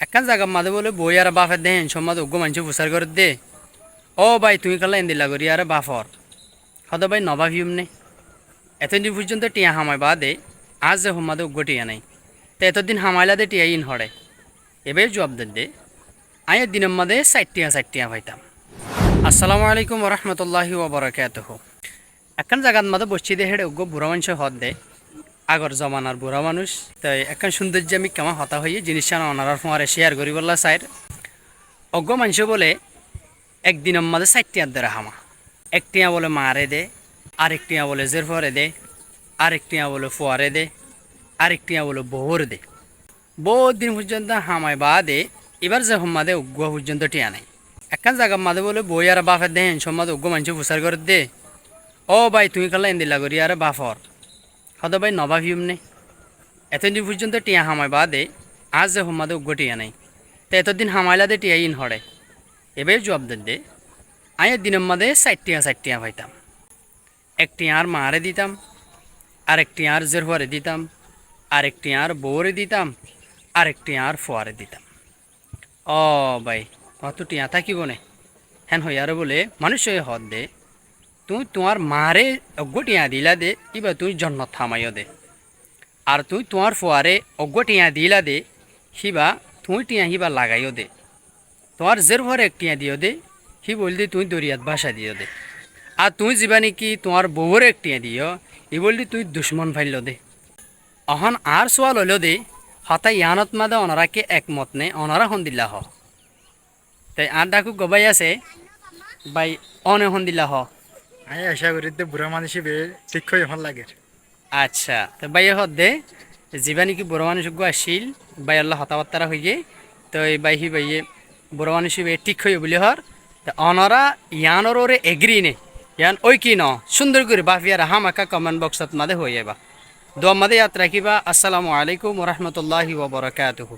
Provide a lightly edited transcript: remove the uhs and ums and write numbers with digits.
একখান জায়গা মাঝে বলে বই আর বাফের দেহেন সমাজ অজ্ঞ মানুষ প্রচার করে দে ও ভাই তুমি কালা এন্দিলা করি আর বাফর হদ ভাই নবাভিম নে এতদিন পর্যন্ত টিয়া হামাই বা দে আজ যে হোমাদে অজ্ঞ টিয়া নাই তো এতদিন হামাইলা দে টিয়া ইন হরে এবার জবাব দেন দে আয় দিনের মাঝে ষাট টিয়া পাইতাম। আসসালামু আলাইকুম রহমতুল্লাহি ওবরাকাতুহ। একখান জায়গার মাঝে বসছি দে হেডে অজ্ঞ বুড়া মানুষ হদ দে আগর জমানার বুড়া মানুষ তাই একখান সৌন্দর্য আমি কেমন হতা হয়ে জিনিসটা অনারার ফোঁয়ারে শেয়ার করি বললা সাইর অজ্ঞ মানুষ বলে একদিনের মাঝে ষাটটি আদ্দারে হামা একটিয়া বলে মারে দে আরেকটিয়া বলে জের ফরে দে আরেকটিয়া বলে ফোয়ারে দে আরেকটিয়া বলে বহর দে বহুত দিন পর্যন্ত হামায় বা দে এবার যে মাদে অজ্ঞ পর্যন্ত টিয়া নাই একখান জায়গার মাঝে বলে বই আর বাফের দেহেন সমাজ অজ্ঞ মানুষ প্রচার করে দে ও ভাই তুমি কালা এন্দিলা করি আর বাফর হদ ভাই নবাভিম নে এতদিন পর্যন্ত টিয়া হামায় বা দে আজ যে হোমাদে অজ্ঞ টিয়া নাই তো এতদিন হামাইলা দে টিয়া ইন হরে এবার জবাব দেন দে আয় দিনের মাঝে ষাট টিয়া পাইতাম। একটি আর মারে দিতাম আরেকটি আর জের ফোয়ারে দিতাম আরেকটি আর বউরে দিতাম আরেকটি আর ফোয়ারে দিতাম। ও ভাই অত টিয়া থাকিব নে হেন হইয়ারে বলে মানুষ হদ দে তুই তোমার মারে অজ্ঞ টিয়া দিলা দে এবার তুই জন্ম থামাইও দে আর তুই তোমার ফোয়ারে অজ্ঞ টিয়া দিলা দে সিবা তুই টিয়া হিবা লাগাইও দে তোমার জের ফোয়ারে এক টিয়া দিও দে সি বলদি তুই দরিয়াত ভাষা দিও দে আর তুই যাবা নাকি তোমার বউরে এক টিয়া দিও ই বলদি তুই দুশ্মন ফাইল দে অহন আর সোয়াল হইল দে হতাই ইয়ানত মাদে অনারাকে একমত নে অনারা হন দিলা হ তাই আর ডাকু গবাই আছে বাই অনে হন দিলা হ। আমি আশা করি তো বুড়া মানুষ শিক্ষক এখন লাগে। আচ্ছা তো বাই হদ দে যিবা নাকি বুড়ো মানুষ গো আসিল বাই আল্লাহ হতাবার্তারা হইয়ে তো এই বাই হি বাইয়ে বুড়ো মানুষ ঠিক হইয়ে বলি হর তা অনরা ইয়ানর ওরে এগ্রি নে ইয়ান ওই কি ন সুন্দর করে বাফিয়ার হামাকা কমেন্ট বক্সত মাদে হয়ে যাবা দোয়া মাদে ইয়াদ রাখিবা। আসসালামু আলাইকুম রহমতুল্লাহি ওয়া বারাকাতুহু।